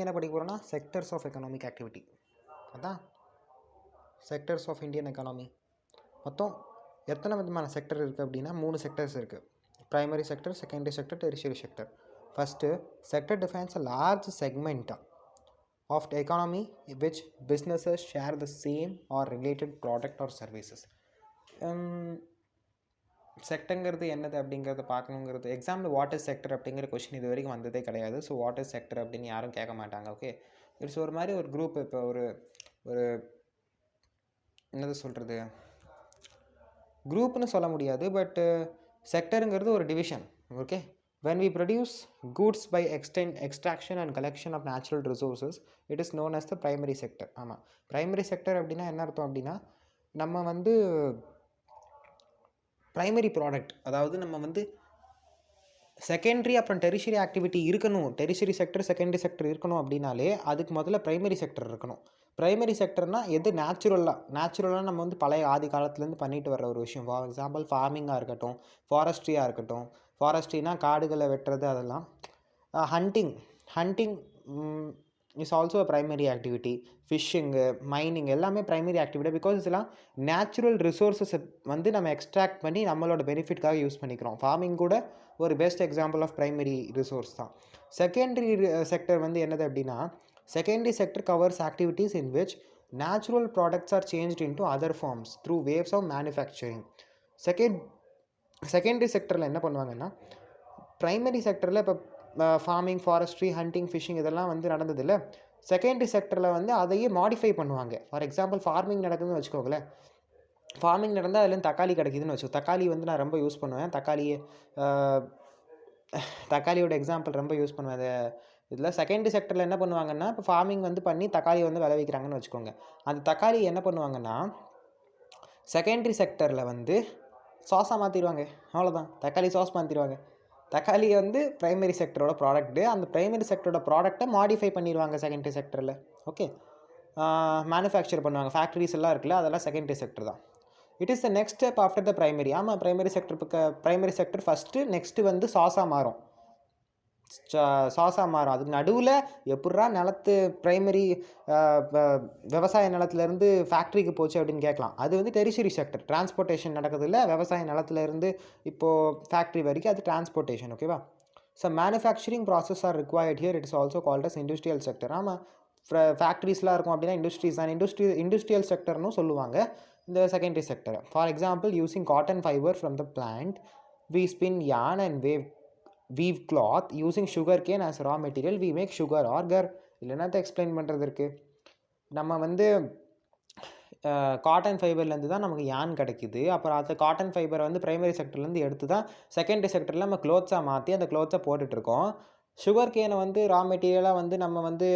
என்ன படிக்க போகிறோன்னா செக்டர்ஸ் ஆஃப் எக்கனாமிக் ஆக்டிவிட்டி. அதான் செக்டர்ஸ் ஆஃப் இந்தியன் எக்கானமி. மொத்தம் எத்தனை விதமான செக்டர் இருக்குது அப்படின்னா 3 செக்டர்ஸ் இருக்குது. Primary sector, secondary sector, tertiary sector. First sector defines a large segment of the economy which businesses share the same or related product or services. செக்டருங்கிறது என்னது அப்படிங்கிறத பார்க்கணுங்கிறது எக்ஸாம்பிள் வாட் இஸ் செக்டர் அப்படிங்கிற question இது வரைக்கும் வந்ததே கிடையாது. ஸோ வாட் இஸ் செக்டர் அப்படின்னு யாரும் கேட்க மாட்டாங்க. ஓகே, இட்ஸ் ஒரு மாதிரி ஒரு குரூப். இப்போ ஒரு ஒரு என்னது சொல்கிறது, குரூப்னு சொல்ல முடியாது, பட்டு செக்டருங்கிறது ஒரு division. Okay, when we produce goods by extraction and collection of natural resources, it is known as the primary sector. ஆமாம், ப்ரைமரி செக்டர் அப்படின்னா என்ன அர்த்தம் அப்படின்னா, நம்ம வந்து ப்ரைமரி ப்ராடக்ட், அதாவது நம்ம வந்து செகண்டரி அப்புறம் டெரிஷரி ஆக்டிவிட்டி இருக்கணும். டெரிஷரி செக்டர், செகண்டரி செக்டர் இருக்கணும் அப்படின்னாலே அதுக்கு முதல்ல ப்ரைமரி செக்டர் இருக்கணும். ப்ரைமரி செக்டர்னால் எது நேச்சுரலாக நம்ம வந்து பழைய ஆதி காலத்துலேருந்து பண்ணிட்டு வர்ற ஒரு விஷயம். ஃபார் எக்ஸாம்பிள் ஃபார்மிங்காக இருக்கட்டும், ஃபாரஸ்ட்ரியாக இருக்கட்டும். ஃபாரஸ்ட்ரினா காடுகளை வெட்டுறது, அதெல்லாம். Hunting is also a primary activity. Fishing, mining எல்லாமே ப்ரைமரி ஆக்டிவிட்டி. பிகாஸ் இதெல்லாம் நேச்சுரல் ரிசோர்ஸஸை வந்து நம்ம எக்ஸ்ட்ராக்ட் பண்ணி நம்மளோட பெனிஃபிட்காக யூஸ் பண்ணிக்கிறோம். ஃபார்மிங் கூட ஒரு best example of primary resource தான். செகண்டரி செக்டர் வந்து என்னது அப்படின்னா, secondary sector covers activities in which natural products are changed into other forms through waves of manufacturing. Secondary செக்டரில் என்ன பண்ணுவாங்கன்னா, ப்ரைமரி செக்டரில் இப்போ ஃபார்மிங், ஃபாரஸ்ட்ரி, ஹண்டிங், ஃபிஷ்ஷிங் இதெல்லாம் வந்து நடந்ததில்ல. செகண்டரி செக்டரில் வந்து அதையே மாடிஃபை பண்ணுவாங்க. ஃபார் எக்ஸாம்பிள் ஃபார்மிங் நடக்குதுன்னு வச்சுக்கோங்களேன். ஃபார்மிங் நடந்தால் அதுலேருந்து தக்காளி கிடைக்குதுன்னு வச்சுக்கோ. தக்காளி வந்து நான் ரொம்ப யூஸ் பண்ணுவேன். தக்காளியோட எக்ஸாம்பிள் ரொம்ப யூஸ் பண்ணுவேன். அது இதில் செகண்டரி செக்டரில் என்ன பண்ணுவாங்கன்னா, இப்போ ஃபார்மிங் வந்து பண்ணி தக்காளி வந்து விளைவிக்கிறாங்கன்னு வச்சுக்கோங்க. அந்த தக்காளி என்ன பண்ணுவாங்கன்னா, செகண்டரி செக்டரில் வந்து சாஸாக மாற்றிடுவாங்க. அவ்வளோதான், தக்காளி சாஸ் மாற்றிடுவாங்க. தக்காளி வந்து ப்ரைமரி செக்டரோட ப்ராடக்ட்டு. அந்த ப்ரைமரி செக்டரோட ப்ராடக்டை மாடிஃபை பண்ணிடுவாங்க செகண்டரி செக்டரில். ஓகே, மேனுஃபேக்சர் பண்ணுவாங்க. ஃபேக்ட்ரிஸ் எல்லாம் இருக்குல்ல, அதெல்லாம் செகண்டரி செக்டர் தான். It is the next step after the primary. ஆமாம், ப்ரைமரி செக்டர் ஃபஸ்ட்டு, நெக்ஸ்ட்டு வந்து சாஸாக மாறும். அதுக்கு நடுவில் எப்பட்றா நிலத்து ப்ரைமரி விவசாய நிலத்துலேருந்து ஃபேக்ட்ரிக்கு போச்சு அப்படின்னு கேட்கலாம். அது வந்து டெரிஷரி செக்டர். டிரான்ஸ்போர்ட்டேஷன் நடக்குது இல்லை, விவசாய நிலத்துலேருந்து இப்போது ஃபேக்ட்ரி வரைக்கும், அது டிரான்ஸ்போர்ட்டேஷன். ஓகேவா? So manufacturing process are required here. It is also called as industrial sector. ஆமாம், ஃபேக்ட்ரிஸ்லாம் இருக்கும் அப்படின்னா இண்டஸ்ட்ரீஸ் தான். இண்டஸ்ட்ரியல் செக்டர்னு சொல்லுவாங்க இந்த secondary sector. For example, using cotton fibre from the plant, we spin yarn and weave cloth. Using sugar cane as raw material, we make sugar or gar. இல்லைன்னா explain பண்ணுறது இருக்குது. நம்ம வந்து காட்டன் ஃபைபர்லேருந்து தான் நமக்கு யான் கிடைக்குது. அப்புறம் அந்த காட்டன் ஃபைபரை வந்து ப்ரைமரி செக்டர்லேருந்து எடுத்து தான் செகண்டரி செக்டரில் நம்ம க்ளோத்ஸாக மாற்றி அந்த க்ளோத்ஸை போட்டுட்ருக்கோம். சுகர் கேனை வந்து ரா மெட்டீரியலாக வந்து நம்ம வந்து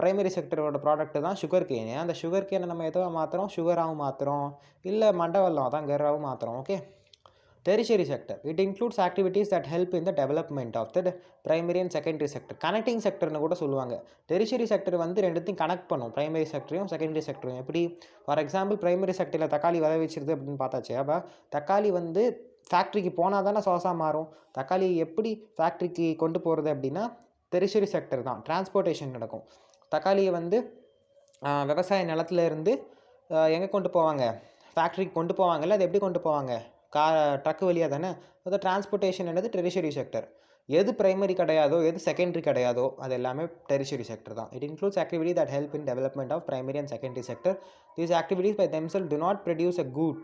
ப்ரைமரி செக்டரோட ப்ராடக்ட்டு தான் சுகர் கேனு. அந்த சுகர் கேனை நம்ம எதுவாக மாற்றுறோம்? சுகராகவும் மாற்றுறோம், இல்லை மண்டவெல்லம் தான் கர்ராகவும் மாற்றுறோம். Okay, tertiary sector, it includes activities that help in the development of the primary and secondary sector. Connecting sector னு கூட சொல்லுவாங்க. tertiary sector வந்து ரெண்டுத்தையும் கனெக்ட் பண்ணும், பிரைமரி செக்டரையும் செகண்டரி செக்டரையும். எப்படி? ஃபார் எக்ஸாம்பிள், பிரைமரி செக்டரில் தக்காளி விளைவிச்சிருது அப்படின்னு பார்த்தாச்சு. அப்போ தக்காளி வந்து ஃபேக்ட்ரிக்கு போனால் தானே சாஸாக மாறும். தக்காளி எப்படி ஃபேக்ட்ரிக்கு கொண்டு போகிறது அப்படின்னா டெரிஷரி செக்டர் தான். டிரான்ஸ்போர்ட்டேஷன் நடக்கும். தக்காளியை வந்து விவசாய நிலத்துல இருந்து எங்கே கொண்டு போவாங்க? ஃபேக்ட்ரிக்கு கொண்டு போவாங்கல்ல. அது எப்படி கொண்டு போவாங்க? ட்ரக் வழியாக தானே. அது டிரான்ஸ்போர்ட்டேஷன் என்னது? Tertiary sector. எது ப்ரைமரி கிடையாதோ, எது செகண்டரி கிடையாதோ, அது எல்லாமே டெரிஷரி செக்டர் தான். It includes activity that help in development of primary and secondary sector. These activities by themselves do not produce a good.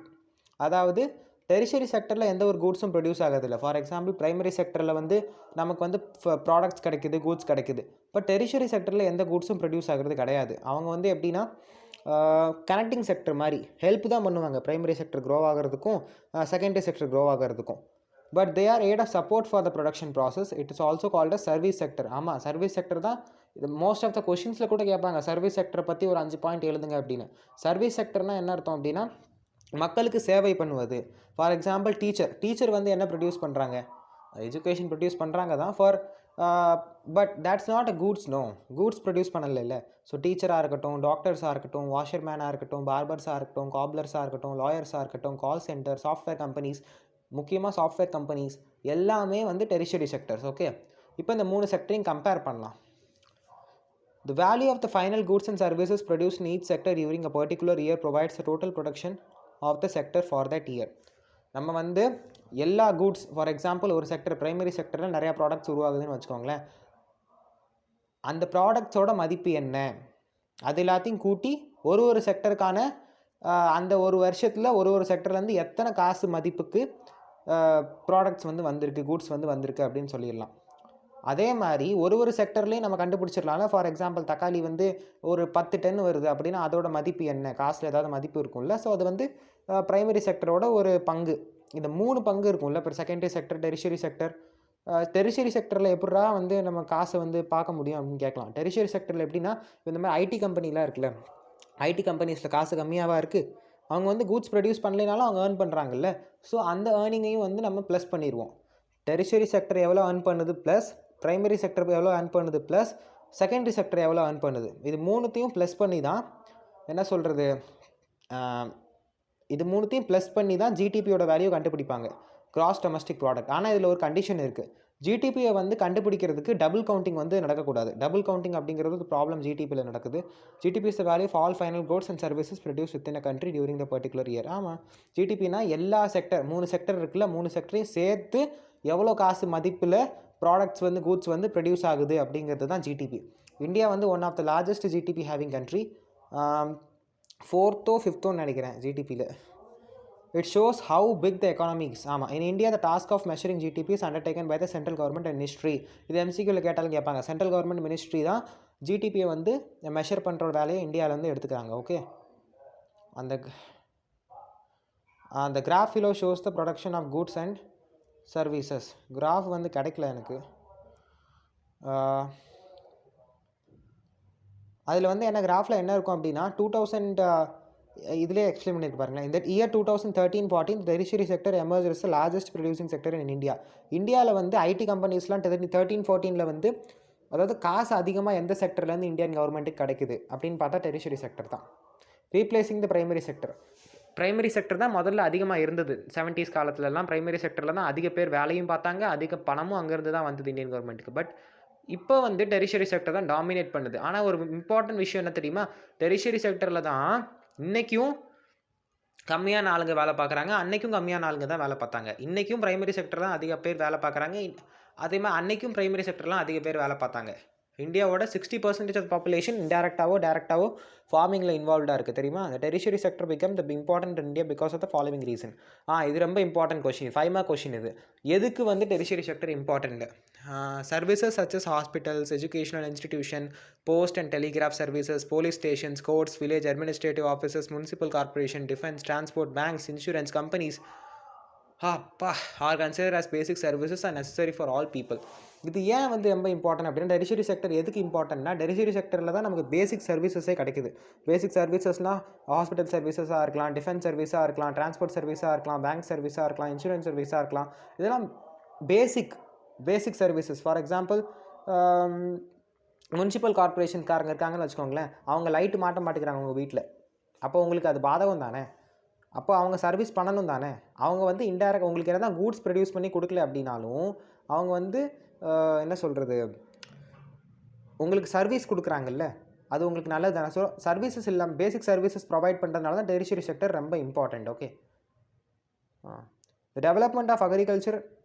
அதாவது டெரிஷரி செக்டரில் எந்த ஒரு கூட்ஸும் ப்ரொடியூஸ் ஆகிறதில்ல. ஃபார் எக்ஸாம்பிள், ப்ரைமரி செக்டரில் வந்து நமக்கு வந்து ப்ராடக்ட்ஸ் கிடைக்குது, கூட்ஸ் கிடைக்குது. பட் டெரிஷரி செக்டரில் எந்த கூட்ஸும் ப்ரொடியூஸ் ஆகிறது கிடையாது. அவங்க வந்து எப்படின்னா கனெக்டிங் செக்டர் மாதிரி ஹெல்ப் தான் பண்ணுவாங்க, ப்ரைமரி செக்டர் க்ரோ ஆகிறதுக்கும் செகண்டரி செக்டர் க்ரோ ஆகிறதுக்கும். But they are aid of support for the production process. It is also called a service sector. ஆமாம், சர்வீஸ் செக்டர் தான். இது மோஸ்ட் ஆஃப் த கொஷின்ஸில் கூட கேட்பாங்க, சர்வீஸ் செக்டரை பற்றி ஒரு 5 பாயிண்ட் எழுதுங்க அப்படின்னு. சர்வீஸ் செக்டர்னால் என்ன அர்த்தம் அப்படின்னா, மக்களுக்கு சேவை பண்ணுவது. ஃபார் எக்ஸாம்பிள், டீச்சர் வந்து என்ன ப்ரொடியூஸ் பண்ணுறாங்க? எஜுகேஷன் ப்ரொடியூஸ் பண்ணுறாங்க தான். But that's not a goods. No, goods produce பண்ணல. ஸோ டீச்சராக இருக்கட்டும், டாக்டர்ஸாக இருக்கட்டும், வாஷர்மேனாக இருக்கட்டும், பார்பர்ஸாக இருக்கட்டும், காப்லர்ஸாக இருக்கட்டும், லாயர்ஸாக இருக்கட்டும், கால் சென்டர், சாஃப்ட்வேர் கம்பெனிஸ், முக்கியமாக சாஃப்ட்வேர் கம்பெனிஸ் எல்லாமே வந்து டெரிஷரி செக்டர்ஸ். ஓகே, இப்போ இந்த 3 செக்டரையும் கம்பேர் பண்ணலாம். The value of the final goods and services produced in each sector during a particular year provides the total production of the sector for that year. நம்ம வந்து எல்லா goods, for example ஒரு sector primary செக்டரில் நிறையா products உருவாகுதுன்னு வச்சுக்கோங்களேன். அந்த ப்ராடக்ட்ஸோட மதிப்பு என்ன, அது எல்லாத்தையும் கூட்டி ஒரு செக்டருக்கான அந்த ஒரு வருஷத்தில் ஒரு செக்டர்லேருந்து எத்தனை காசு மதிப்புக்கு ப்ராடக்ட்ஸ் வந்து வந்திருக்கு, கூட்ஸ் வந்து வந்திருக்கு அப்படின்னு சொல்லிடலாம். அதே மாதிரி ஒரு செக்டர்லேயும் நம்ம கண்டுபிடிச்சிடலாம்ல. ஃபார் எக்ஸாம்பிள் தக்காளி வந்து ஒரு 10 டன் வருது அப்படின்னா அதோட மதிப்பு என்ன, காசில் ஏதாவது மதிப்பு இருக்கும்ல. ஸோ அது வந்து ப்ரைமரி செக்டரோட ஒரு பங்கு. இந்த 3 பங்கு இருக்கும்ல. இப்போ secondary sector, tertiary sector. Tertiary செக்டரில் எப்படா வந்து நம்ம காசை வந்து பார்க்க முடியும் அப்படின்னு கேட்கலாம். டெரிஷரி செக்டரில் எப்படின்னா, இந்த மாதிரி ஐடி கம்பெனிலாம் இருக்குல்ல, ஐடி கம்பெனிஸில் காசு கம்மியாகவா இருக்குது, அவங்க வந்து கூட்ஸ் ப்ரொடியூஸ் பண்ணலைனாலும் அவங்க ஏர்ன் பண்ணுறாங்கல்ல. ஸோ அந்த ஏர்னிங்கையும் வந்து நம்ம ப்ளஸ் பண்ணிடுவோம். டெரிஷரி செக்டர் எவ்வளோ ஏர்ன் பண்ணுது ப்ளஸ் ப்ரைமரி செக்டர் எவ்வளோ ஏர்ன் பண்ணுது ப்ளஸ் செகண்டரி செக்டர் எவ்வளோ ஏர்ன் பண்ணுது, இது மூணுத்தையும் ப்ளஸ் பண்ணி தான் என்ன சொல்கிறது, இது மூணுத்தையும் ப்ளஸ் பண்ணி தான் ஜிடிபியோட வேல்யூ கண்டுபிடிப்பாங்க, கிராஸ் டொமஸ்டிக் ப்ராடக்ட். ஆனால் இதில் ஒரு கண்டிஷன் இருக்குது. ஜிடிபியை வந்து கண்டுபிடிக்கிறதுக்கு டபுள் கவுண்டிங் வந்து நடக்கக்கூடாது. டபுள் கவுண்டிங் அப்படிங்கிறது ப்ராப்ளம் ஜிடிபியில் நடக்குது. GDP is the value of all final goods and services produce within a country during the particular year. ஆமாம், ஜிடிபினா எல்லா செக்டர், 3 செக்டர் இருக்குல்ல, 3 செக்டரையும் சேர்த்து எவ்வளோ காசு மதிப்பில் ப்ராடக்ட்ஸ் வந்து கூட்ஸ் வந்து ப்ரொடியூஸ் ஆகுது அப்படிங்கிறது தான் ஜிடிபி. இந்தியா வந்து one of the largest GDP having country, 4th or 5th நினைக்கிறேன் ஜிடிபியில். It shows how big the economy is. ஆமாம், in India the task of measuring GDP is undertaken by the central government and ministry. இது எம்சிக்யூவில் கேட்டாலும் கேட்பாங்க. Central government ministry தான் ஜிடிபியை வந்து measure பண்ணுற வேலையை இந்தியாவிலேருந்து எடுத்துக்கிறாங்க. ஓகே, அந்த graph below shows the production of goods and services. Graph வந்து கிடைக்கல எனக்கு. அதில் வந்து என்ன கிராஃபில் என்ன இருக்கும் அப்படின்னா 2000 இதிலே எக்ஸ்பிளைன் பண்ணிட்டு பாருங்களேன். இந்த year 2013-14 tertiary sector emerge the largest producing sector in India. இந்தியாவில் வந்து ஐடி கம்பெனிஸ்லாம் 13-14 வந்து, அதாவது காசு அதிகமாக எந்த செக்டர்லேருந்து இந்தியன் கவர்மெண்ட்டுக்கு கிடைக்குது அப்படின்னு பார்த்தா டெரிஷரி செக்டர் தான், ரீப்ளேசிங் த ப்ரைமரி செக்டர். ப்ரைமரி செக்டர் தான் முதல்ல அதிகமாக இருந்தது. 70s காலத்துலலாம் ப்ரைமரி செக்டரில் தான் அதிக பேர் வேலையும் பார்த்தாங்க, அதிக பணமும் அங்கேருந்து தான் வந்தது இந்தியன் கவர்மெண்ட்டுக்கு. பட் இப்போ வந்து டெரிஷரி செக்டர் தான் டாமினேட் பண்ணுது. ஆனால் ஒரு இம்பார்ட்டன்ட் விஷயம் என்ன தெரியுமா, டெரிஷரி செக்டரில் தான் இன்றைக்கும் கம்மியான ஆளுங்க வேலை பார்க்குறாங்க, அன்றைக்கும் கம்மியான ஆளுங்க தான் வேலை பார்த்தாங்க. இன்றைக்கும் ப்ரைமரி செக்டர் தான் அதிக பேர் வேலை பார்க்குறாங்க, அதே மாதிரி அன்றைக்கும் ப்ரைமரி செக்டர்லாம் அதிக பேர் வேலை பார்த்தாங்க. இந்தியாவோட 60% ஆஃப் பாப்புலேஷன் இன்டெரக்டாவோ டேரெக்டாவோ ஃபார்மிங்கில் இன்வால்வ்டாக இருக்குது தெரியுமா. அந்த tertiary sector become the important in India because of the following reason. இது ரொம்ப இம்பார்ட்டன்ட் கொஷின், 5 மார்க் கொஷின் இது. எதுக்கு வந்து tertiary sector important? Services such as hospitals, educational institution, post and telegraph services, police stations, courts, village administrative offices, municipal corporation, defence, transport, banks, insurance companies are consider as basic services are necessary for all people. இது ஏன் வந்து ரொம்ப important அப்படின்னா, tertiary sector எதுக்கு இம்பார்ட்டன்ட்னா, tertiary செக்டரில் தான் நமக்கு பேசிக் சர்வீசஸே கிடைக்குது. பேசிக் சர்வீசஸ்னால் hospital சர்வீசஸாக இருக்கலாம், டிஃபென்ஸ் சர்வீஸாக இருக்கலாம், டிரான்ஸ்போர்ட் சர்வீஸாக இருக்கலாம், பேங்க் சர்வீஸாக இருக்கலாம், இன்சூரன்ஸ் சர்வீஸாக இருக்கலாம். இதெல்லாம் basic services. For example municipal கார்பரேஷன்காரங்க இருக்காங்கன்னு வச்சுக்கோங்களேன், அவங்க லைட்டு மாட்ட மாட்டேங்கிறாங்க உங்கள் வீட்டில், அப்போ உங்களுக்கு அது பாதகம் தானே, அப்போ அவங்க சர்வீஸ் பண்ணணும் தானே. அவங்க வந்து இன்டைரக்ட் உங்களுக்கு என்ன தான் கூட்ஸ் ப்ரொடியூஸ் பண்ணி கொடுக்கல அப்படின்னாலும் அவங்க வந்து என்ன சொல்கிறது, உங்களுக்கு சர்வீஸ் கொடுக்குறாங்கல்ல, அது உங்களுக்கு நல்லது தானே. ஸோ சர்வீசஸ் இல்லாமல் பேசிக் சர்வீசஸ் ப்ரொவைட் பண்ணுறதுனால தான் டெரிஷரி செக்டர் ரொம்ப important. Okay, the development of agriculture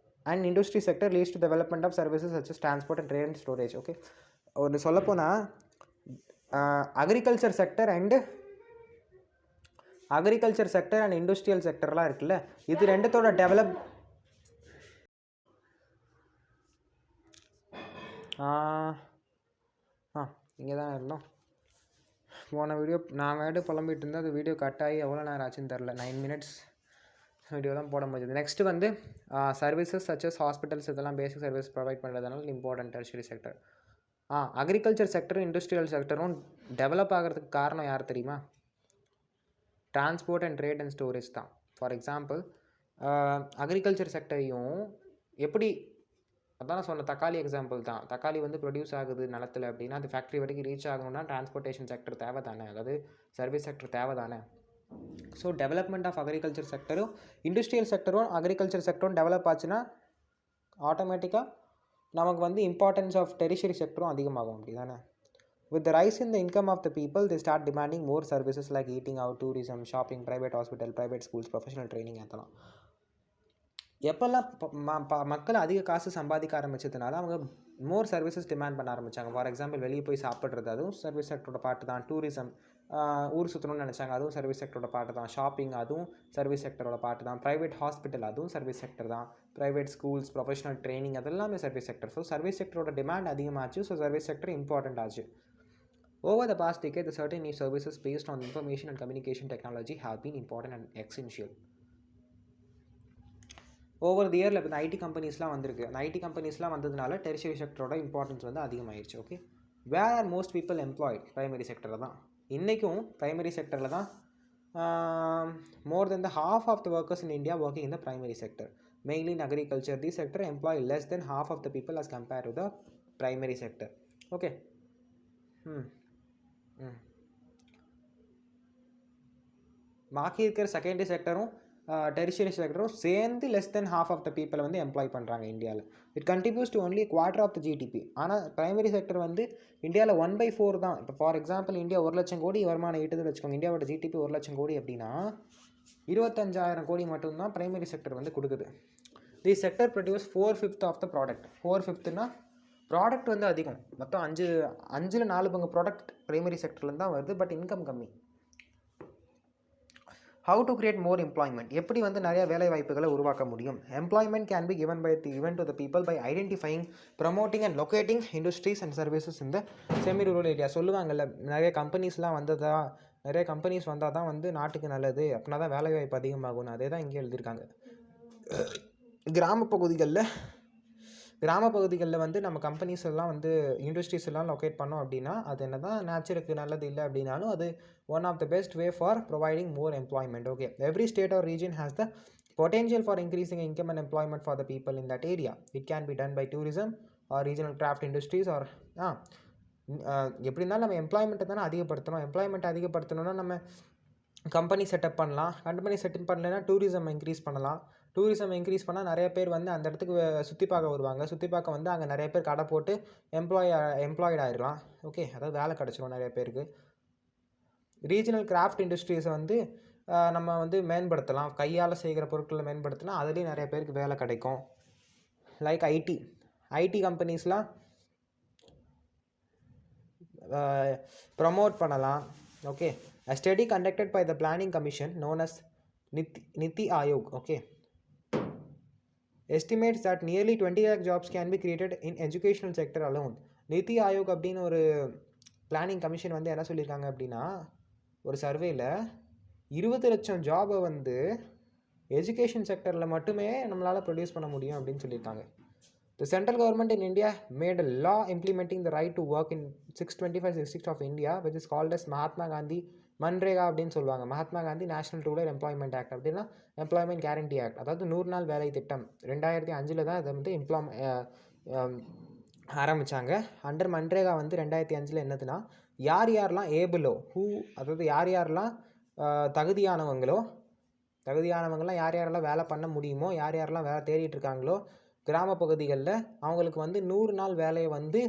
and industry sector leads to development of services such as transport and trade and storage. Okay, ஒரு சொல்லப்போனால் அக்ரிகல்ச்சர் செக்டர் அண்ட் இண்டஸ்ட்ரியல் செக்டர்லாம் இருக்குல்ல, இது ரெண்டுத்தோட இங்கே தான் இருந்தோம். போன வீடியோ நான் புலம்பிகிட்டு இருந்தேன், அது வீடியோ கட் ஆகி எவ்வளோ நேரம் ஆச்சுன்னு தெரில, 9 minutes வீடியோ தான் போட முடியுது. நெக்ஸ்ட்டு வந்து சர்வீசஸ் சச் as ஹாஸ்பிட்டல்ஸ், இதெல்லாம் பேசிக் சர்வீஸ் ப்ரொவைட் பண்ணுறதுனால இம்பார்ட்டன்ட் டெரிஷரி செக்டர். அக்ரிகல்ச்சர் செக்டரும் இண்டஸ்ட்ரியல் செக்டரும் டெவலப் ஆகிறதுக்கு காரணம் யார் தெரியுமா? Transport and trade and storage தான். ஃபார் எக்ஸாம்பிள் அக்ரிகல்ச்சர் செக்டரையும் எப்படி, அதான் நான் சொன்ன தக்காளி எக்ஸாம்பிள் தான். தக்காளி வந்து ப்ரொடியூஸ் ஆகுது நிலத்தில் அப்படின்னா அது ஃபேக்ட்ரி வரைக்கும் ரீச் ஆகணும்னா டிரான்ஸ்போர்ட்டேஷன் செக்டர் தேவை தானே, அதாவது சர்வீஸ் செக்டர் தேவை தானே. ஸோ டெவலப்மெண்ட் ஆஃப் அக்ரிகல்ச்சர் செக்டரும் இண்டஸ்ட்ரியல் செக்டரும் அக்ரிகல்ச்சர் செக்டரும் டெவலப் ஆச்சுன்னா ஆட்டோமேட்டிக்காக நமக்கு வந்து இம்பார்ட்டன்ஸ் ஆஃப் டெரிஷரி செக்டரும் அதிகமாகும், அப்படி தானே. With the rise in the income of the people, they start demanding more services like eating out, tourism, shopping, private hospital, private schools, professional training அதெல்லாம். எப்போல்லாம் மக்கள் அதிக காசு சம்பாதிக்க ஆரம்பிச்சதுனால அவங்க மோர் சர்வீசஸ் டிமாண்ட் பண்ண ஆரம்பித்தாங்க. ஃபார் எக்ஸாம்பிள் வெளியே போய் சாப்பிட்றது, அதுவும் சர்வீஸ் செக்டரோட பாட்டு தான். டூரிசம், ஊர் சுற்றணும்னு நினச்சாங்க, அதுவும் சர்வீஸ் செக்டரோட பாட்டு தான். ஷாப்பிங், அதுவும் சர்வீஸ் செக்டரோட பாட்டு தான். ப்ரைவேட் ஹாஸ்பிட்டல், அதுவும் சர்வீஸ் செக்டர் தான். ப்ரைவேட் ஸ்கூல்ஸ், ப்ரொஃபஷனல் ட்ரைனிங், அதெல்லாமே சர்வீஸ் செக்டர். ஸோ சர்வீஸ் செக்டரோட டிமாண்ட் அதிகமாச்சு. ஸோ சர்வீஸ் செக்டர் இம்பார்ட்டண்ட் ஆச்சு. Over the past decade, the certain new services based on information and communication technology have been important and essential. Over the இயரில் இப்போ இந்த ID கம்பெனிஸ்லாம் வந்திருக்கு. அந்த ID கம்பெனிஸ்லாம் வந்ததுனால tertiary செக்டரோட importance வந்து அதிகமாகிடுச்சு. Okay, where are most people employed? Primary செக்டரில் தான். இன்றைக்கும் ப்ரைமரி செக்டரில் தான் more than the half of the workers in India working in the primary sector. Mainly in agriculture, the sector employ less than half of the people as compare to the primary sector. Okay, பாக்கி இருக்கிற secondary செக்டரும் tertiary செக்டரும் சேர்ந்து less than half of the பீப்பிளை வந்து employ பண்ணுறாங்க இந்தியாவில். It continues to only quarter of the GDP. ஆனால் ப்ரைமரி செக்டர் வந்து இந்தியாவில் 1/4 தான். இப்போ ஃபார் எக்ஸாம்பிள் இந்தியா 1,00,000 கோடி வருமானம் ஈட்டுதுன்னு வச்சுக்கோங்க. இந்தியாவோட ஜிடிபி 1,00,000 கோடி அப்படின்னா 25,000 கோடி மட்டும்தான் ப்ரைமரி செக்டர் வந்து கொடுக்குது. The sector produce 4/5 of the product. 4/5னா ப்ராடக்ட் வந்து அதிகம். மொத்தம் 5ல் 4 பங்கு ப்ராடக்ட் ப்ரைமரி செக்டர்லேருந்து தான் வருது. பட் இன்கம் கம்மி. How to create more employment? எப்படி வந்து நிறைய வேலை வாய்ப்புகளை உருவாக்க முடியும்? Employment can be given to the people by identifying, promoting and locating industries and services in the semi-rural area. சொல்லுவாங்கல்ல, நிறைய கம்பெனிஸ்லாம் நிறைய கம்பெனிஸ் வந்தால் தான் வந்து நாட்டுக்கு நல்லது, அப்படின்னா தான் வேலை வாய்ப்பு அதிகமாகும். அதே தான் இங்கே எழுதியிருக்காங்க. கிராமப்பகுதிகளில் வந்து நம்ம கம்பெனிஸ் எல்லாம் வந்து இண்டஸ்ட்ரீஸ் எல்லாம் லொக்கேட் பண்ணோம் அப்படின்னா அது என்ன தான் நேச்சருக்கு நல்லது இல்லை அப்படின்னாலும் அது one of the best way for providing more employment. Okay, every state or region has the potential for increasing income and employment for the people in that area. It can be done by tourism or regional craft industries or எப்படி இருந்தாலும் நம்ம எம்ப்ளாய்மெண்ட்டை தானே அதிகப்படுத்தணும். Employment அதிகப்படுத்தணும்னா நம்ம company setup பண்ணலாம். Company setup பண்ணலைன்னா tourism increase பண்ணலாம். Tourism increase பண்ணால் நிறைய பேர் வந்து அந்த இடத்துக்கு சுற்றி பார்க்க வருவாங்க. சுற்றி பார்க்க வந்து அங்கே நிறைய பேர் கடை போட்டு எம்ப்ளாய்டு ஆகிடலாம். ஓகே, அதாவது வேலை கிடச்சிரும் நிறைய பேருக்கு. ரீஜனல் கிராஃப்ட் இண்டஸ்ட்ரீஸை வந்து நம்ம வந்து மேம்படுத்தலாம். கையால் செய்கிற பொருட்களை மேம்படுத்தினா அதுலேயும் நிறைய பேருக்கு வேலை கிடைக்கும். லைக் ஐடி கம்பெனிஸ்லாம் ப்ரமோட் பண்ணலாம். Okay, a study conducted by the planning commission known as Niti Aayog, okay, estimates that nearly 20 lakh jobs can be created in educational sector alone. நிதி ஆயோக் அப்படின்னு ஒரு பிளானிங் கமிஷன் வந்து என்ன சொல்லியிருக்காங்க அப்படின்னா, ஒரு சர்வேயில் 20 லட்சம் ஜாபை வந்து எஜுகேஷன் செக்டரில் மட்டுமே நம்மளால் ப்ரொடியூஸ் பண்ண முடியும் அப்படின்னு சொல்லியிருக்காங்க. The central government in India made a law implementing the right to work in 625 districts of India, which is called as Mahatma Gandhi MNREGA அப்படின்னு சொல்லுவாங்க. Mahatma Gandhi national rural employment act அப்படின்னா எம்ப்ளாய்மெண்ட் கேரண்டி ஆக்ட், அதாவது 100 நாள் வேலை திட்டம். 2005 தான் இதை வந்து ஆரம்பித்தாங்க. அண்டர் மன்ரேகா வந்து 2005 என்னதுன்னா, யாரெல்லாம் ஏபிளோ அதாவது யாரெல்லாம் தகுதியானவங்களாம் யாரெல்லாம் வேலை பண்ண முடியுமோ, யாரெல்லாம் வேலை தேடிட்டு இருக்காங்களோ கிராம பகுதிகளில் அவங்களுக்கு வந்து 100 நாள் வேலையை வந்து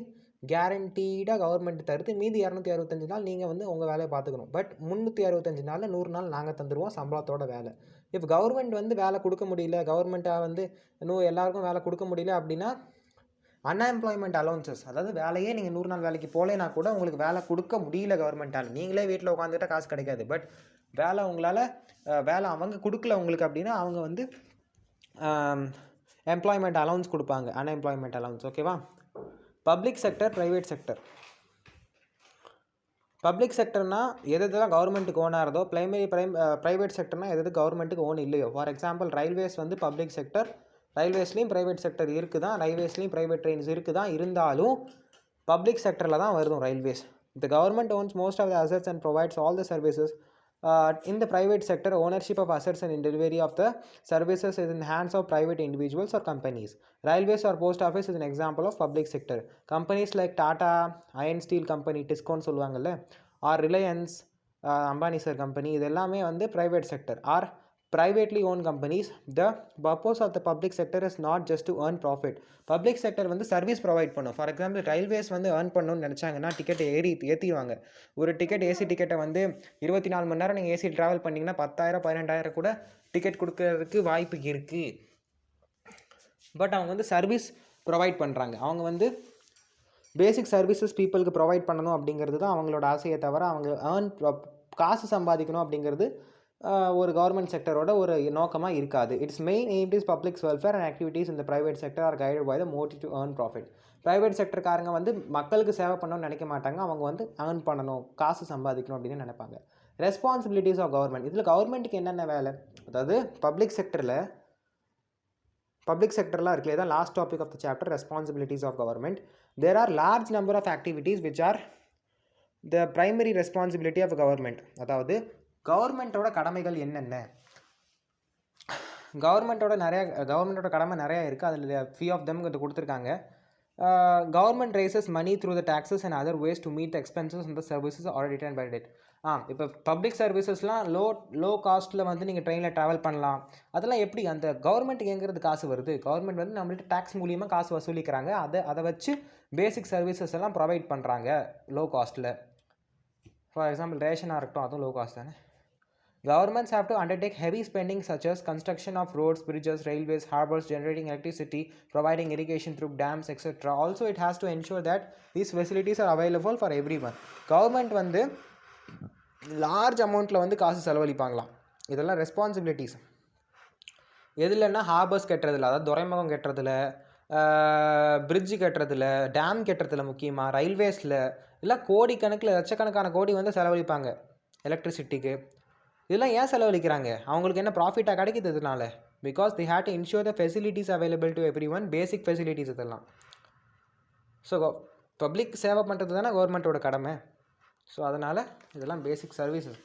கேரண்டீடாக கவர்மெண்ட் தருது. மீதி 265 நாள் நீங்கள் வந்து உங்கள் வேலையை பார்த்துக்கணும். பட் 365 நாளில் 100 நாள் நாங்கள் தந்துடுவோம் சம்பளத்தோட வேலை. இப்போ கவர்மெண்ட் வந்து வேலை கொடுக்க முடியல, கவர்மெண்ட்டாக வந்து இன்னும் எல்லாருக்கும் வேலை கொடுக்க முடியல அப்படின்னா அன்எம்ப்ளாய்மெண்ட் அலோன்சஸ், அதாவது வேலையே நீங்கள் 100 நாள் வேலைக்கு போகலைன்னா கூட உங்களுக்கு வேலை கொடுக்க முடியல கவர்மெண்ட்டால். நீங்களே வீட்டில் உட்காந்துக்கிட்டால் காசு கிடைக்காது. பட் வேலை அவங்க கொடுக்கல உங்களுக்கு அப்படின்னா அவங்க வந்து எம்ப்ளாய்மெண்ட் அலவுன்ஸ் கொடுப்பாங்க, அன்எம்ப்ளாய்மெண்ட் அலவுன்ஸ். ஓகேவா? Public sector, private sector. Public செக்டர்னால் எதெல்லாம் கவர்மெண்ட்டுக்கு ஓனாகிறதோ, ப்ரைவேட் செக்டர்னால் எது கவர்மெண்ட்டுக்கு ஓன் இல்லையோ. ஃபார் எக்ஸாம்பிள் ரயில்வேஸ் வந்து பப்ளிக் செக்டர். ரயில்வேஸ்லேயும் ப்ரைவேட் செக்டர் இருக்குது தான், ரயில்வேஸ்லேயும் ப்ரைவேட் ட்ரெயின்ஸ் இருக்குது தான். இருந்தாலும் பப்ளிக் செக்டரில் தான் வருதும் railways. The government owns most of the assets and provides all the services. In the private sector, ownership of assets and delivery of the services is in the hands of private individuals or companies. Railways or post office is an example of public sector. Companies like Tata, Iron Steel Company, Tiscon சொல்லுவாங்கல்ல, or Reliance, Ambani Sir Company, இது எல்லாமே வந்து private sector. Or privately owned companies. The purpose of the public sector is not just to earn profit. Public sector வந்து service provide பண்ணும். For example railways வந்து earn பண்ணணும்னு நினச்சாங்கன்னா ticket ஏற்றிடுவாங்க. ஒரு ticket AC டிக்கெட்டை வந்து 24 மணி நேரம் நீங்கள் ஏசி ட்ராவல் பண்ணிங்கன்னா 10,000 12,000 கூட டிக்கெட் கொடுக்கறதுக்கு வாய்ப்பு இருக்குது. பட் அவங்க வந்து சர்வீஸ் ப்ரொவைட் பண்ணுறாங்க. அவங்க வந்து பேசிக் சர்வீசஸ் பீப்புளுக்கு ப்ரொவைட் பண்ணணும் அப்படிங்கிறது தான் அவங்களோட ஆசையை தவிர அவங்க காசு சம்பாதிக்கணும் அப்படிங்கிறது ஒரு கவர்மெண்ட் செக்டரோட ஒரு நோக்கமாக இருக்காது. Its main aim is public welfare and activities in the private sector are guided by the motive to earn profit. Private செக்டர்காரங்க வந்து மக்களுக்கு சேவை பண்ணணும்னு நினைக்க மாட்டாங்க. அவங்க வந்து ஏர்ன் பண்ணணும், காசு சம்பாதிக்கணும் அப்படின்னு நினைப்பாங்க. Responsibilities of government. இதில் கவர்மெண்ட்டுக்கு என்னென்ன வேலை, அதாவது பப்ளிக் செக்டர்லாம் இருக்குல்ல, இதான் last topic of the chapter, responsibilities of government. There are large number of activities which are the primary responsibility of government. அதாவது கவர்மெண்ட்டோட கடமைகள் என்னென்ன, கவர்மெண்ட்டோட கடமை நிறையா இருக்குது. அதில் ஃபியூ ஆஃப் தெம் இது கொடுத்துருக்காங்க. Government raises money through the taxes and other ways to meet the expenses and the services already done by it. இப்போ பப்ளிக் சர்வீசஸ்லாம் லோ காஸ்ட்டில் வந்து நீங்கள் ட்ரெயினில் ட்ராவல் பண்ணலாம். அதெல்லாம் எப்படி அந்த கவர்மெண்ட்டுக்கு எங்கிறது காசு வருது? கவர்மெண்ட் வந்து நம்மள்ட்ட டேக்ஸ் மூலியமாக காசு வசூலிக்கிறாங்க. அதை வச்சு பேசிக் சர்வீசஸ் எல்லாம் ப்ரொவைட் பண்ணுறாங்க லோ காஸ்ட்டில். ஃபார் எக்ஸாம்பிள் ரேஷனாக இருக்கட்டும், அதுவும் லோ காஸ்ட் தானே. Governments have to undertake heavy spending such as construction of roads, bridges, railways, harbors, generating electricity, providing irrigation through dams, etc. Also, it has to ensure that these facilities are available for everyone. Government வந்து large அமௌண்ட்டில் வந்து காசு செலவழிப்பாங்களாம். இதெல்லாம் responsibilities. எதுலன்னா harbours கட்டுறதில்ல, அதாவது துறைமுகம் கட்டுறதில்ல, fridge கட்டுறதில்ல, dam கட்டுறதில்ல, முக்கியமாக ரயில்வேஸில் எல்லாம் கோடிக்கணக்கில் லட்சக்கணக்கான கோடி வந்து செலவழிப்பாங்க எலக்ட்ரிசிட்டிக்கு. இதெல்லாம் ஏன் செலவழிக்கிறாங்க? அவங்களுக்கு என்ன ப்ராஃபிட்டாக கிடைக்குது இதனால? Because they had to ensure the facilities available to everyone, basic facilities இதெல்லாம். ஸோ பப்ளிக் சேவை பண்ணுறது தானே கவர்மெண்ட்டோட கடமை. ஸோ அதனால் இதெல்லாம் basic services.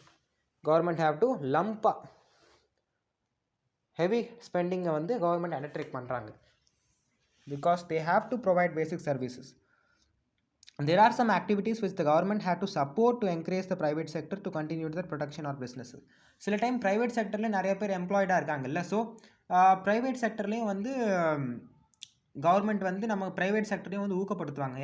Government have to லம்பாக ஹெவி ஸ்பெண்டிங்கை வந்து கவர்மெண்ட் அண்டர்டேக் பண்ணுறாங்க. Because they have to provide basic services. There are some activities which the government had to support to encourage the private sector to continue their production or businesses. சில time private செக்டரில் நிறைய பேர் எம்ப்ளாய்டாக இருக்காங்கல்ல. So private செக்டர்லேயும் வந்து government வந்து நம்ம private செக்டரையும் வந்து ஊக்கப்படுத்துவாங்க.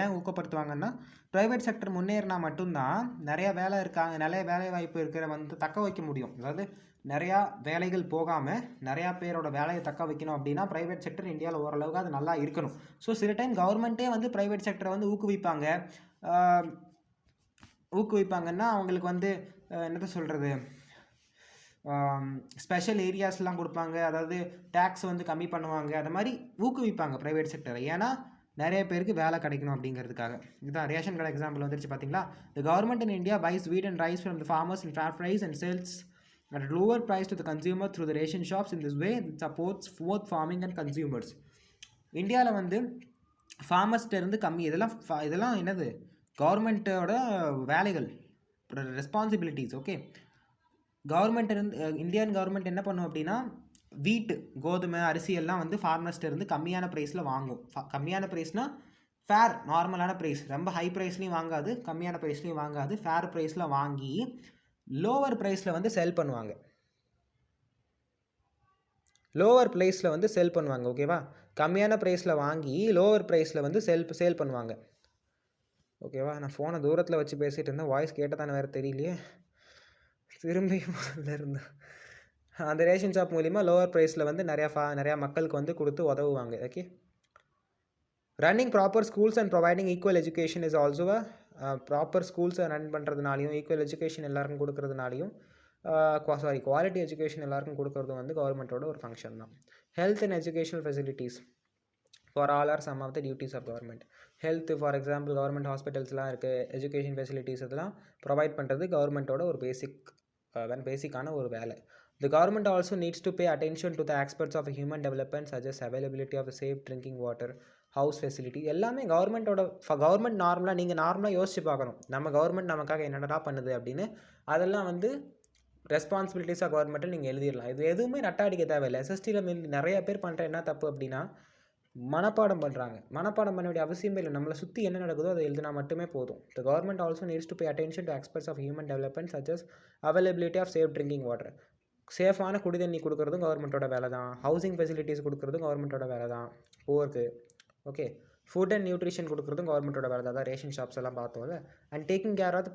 ஏன் ஊக்கப்படுத்துவாங்கன்னா, private sector முன்னேறினா மட்டும்தான் நிறைய வேலை வாய்ப்பு இருக்கிற வந்து தக்க வைக்க முடியும். அதாவது நிறையா வேலைகள் போகாமல் நிறையா பேரோட வேலையை தக்க வைக்கணும் அப்படின்னா ப்ரைவேட் செக்டர் இந்தியாவில் ஓரளவுக்கு அது நல்லா இருக்கணும். ஸோ சில டைம் கவர்மெண்ட்டே வந்து ப்ரைவேட் செக்டரை வந்து ஊக்குவிப்பாங்கன்னா அவங்களுக்கு வந்து என்னத்தை சொல்கிறது, ஸ்பெஷல் ஏரியாஸ்லாம் கொடுப்பாங்க. அதாவது டேக்ஸ் வந்து கம்மி பண்ணுவாங்க. அது மாதிரி ஊக்குவிப்பாங்க ப்ரைவேட் செக்டரை. ஏன்னா நிறைய பேருக்கு வேலை கிடைக்கணும் அப்படிங்கிறதுக்காக. இதுதான் ரேஷன் கடை எக்ஸாம்பிள் வந்துருச்சு பார்த்தீங்களா. The government in India buys wheat and rice from the farmers in fair price and sells at a lower price to the consumer through the ration shops. In this way it supports both farming and consumers. இந்தியாவில் வந்து ஃபார்மர்ஸ்டேருந்து கம்மி. இதெல்லாம் என்னது, கவர்மெண்ட்டோட வேலைகள், responsibilities. Okay, Indian government என்ன பண்ணும் அப்படின்னா, வீட்டு கோதுமை அரிசி எல்லாம் வந்து ஃபார்மர்ஸ்டேருந்து கம்மியான ப்ரைஸில் வாங்கும். கம்மியான ப்ரைஸ்னால் ஃபேர், நார்மலான ப்ரைஸ், ரொம்ப ஹை ப்ரைஸ்லையும் வாங்காது, கம்மியான ப்ரைஸ்லையும் வாங்காது, ஃபேர் ப்ரைஸில் வாங்கி லோவர் ப்ரைஸில் வந்து செல் பண்ணுவாங்க. ஓகேவா? கம்மியான ப்ரைஸில் வாங்கி லோவர் ப்ரைஸில் வந்து சேல் பண்ணுவாங்க. ஓகேவா? நான் ஃபோனை தூரத்தில் வச்சு பேசிகிட்டு இருந்தேன், வாய்ஸ் கேட்டதானே வேறு தெரியலையே. திரும்பி இருந்தேன். அந்த ரேஷன் ஷாப் மூலிமா லோவர் ப்ரைஸில் வந்து நிறையா மக்களுக்கு வந்து கொடுத்து உதவுவாங்க. Okay, running proper schools and providing equal education is also proper ஸ்கூல்ஸை ரன் பண்ணுறதுனாலையும் ஈக்குவல் எஜுகேஷன் எல்லாருக்கும் கொடுக்கறதுனாலையும் குவாலிட்டி எஜுகேஷன் எல்லாருக்கும் கொடுக்கறது வந்து கவர்மெண்ட்டோட ஒரு ஃபங்க்ஷன் தான். Health and educational facilities for all are some of the duties of government. Health for example government ஹாஸ்பிட்டல்ஸ்லாம் இருக்குது. எஜுகேஷன் ஃபெசிலிட்டிஸ் இதெல்லாம் ப்ரொவைட் பண்ணுறது கவர்மெண்ட்டோட ஒரு பேசிக்கான ஒரு வேலை. The government also needs to pay attention to the aspects of human development such as availability of safe drinking water, house facility. எல்லாமே கவர்மெண்ட் நார்மலாக யோசிச்சு பார்க்கணும். நம்ம கவர்மெண்ட் நமக்காக என்னடா பண்ணுது அப்படின்னு. அதெல்லாம் வந்து ரெஸ்பான்சிபிலிட்டிஸாக கவர்மெண்ட்டில் நீங்கள் எழுதிடலாம். இது எதுவுமே நட்டாடிக்க தேவையில்லை. எஸ்எஸ்டியில் நிறைய பேர் பண்ணுற என்ன தப்பு அப்படின்னா, மனப்பாடம் பண்ண வேண்டிய அவசியமே இல்லை. நம்மளை சுற்றி என்ன நடக்குதோ அதை எழுதினா மட்டுமே போதும். The government also needs to pay attention to aspects of human development such as availability of safe drinking water. சேஃபான குடி தண்ணி கொடுக்குறதும் கவர்மெண்ட்டோட வேலை தான். ஹவுசிங் ஃபெசிலிட்டிஸ் கொடுக்குறதும் கவர்மெண்ட்டோட வேலை தான் புவருக்கு. ஓகே, ஃபுட் அண்ட் நியூட்ரிஷன் கொடுக்குறதும் கவர்மெண்ட்டோட வேலை தான். ரேஷன் ஷாப்ஸ் எல்லாம் பார்த்தோம்ல. And taking care of the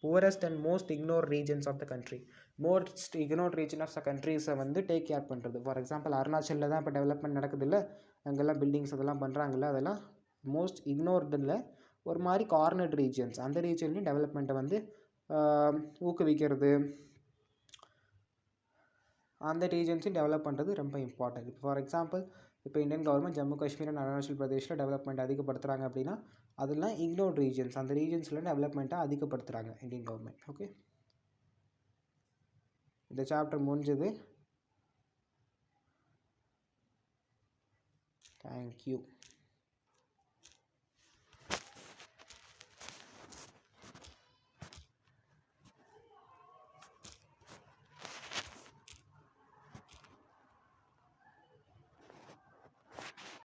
poorest and most ignore regions of the country. Most ignore region of the கண்ட்ரீஸை வந்து டேக் கேர் பண்ணுறது. ஃபார் எக்ஸாம்பிள் அருணாச்சலில் தான் இப்போ டெவலப்மெண்ட் நடக்குது இல்லை, அங்கெல்லாம் பில்டிங்ஸ் அதெல்லாம் பண்ணுறாங்கல்ல, அதெல்லாம் மோஸ்ட் இக்னோர்டில் ஒரு மாதிரி கார்னர்ட் ரீஜன்ஸ். அந்த ரீஜன்லையும் டெவலப்மெண்ட்டை வந்து ஊக்குவிக்கிறது, அந்த ரீஜன்ஸையும் டெவலப் பண்ணுறது ரொம்ப இம்பார்ட்டன்ட். ஃபார் எக்ஸாம்பிள் இப்போ Indian government Jammu Kashmir and Arunachal பிரதேஷில் டெவலப்மெண்ட் அதிகப்படுத்துகிறாங்க அப்படின்னா அதெல்லாம் இக்னோர்ட் ரீஜன்ஸ். அந்த ரீஜன்ஸில் டெவலப்மெண்ட்டை அதிகப்படுத்துகிறாங்க இந்தியன் கவர்மெண்ட். ஓகே, இந்த சாப்டர் முடிஞ்சது. தேங்க்யூ.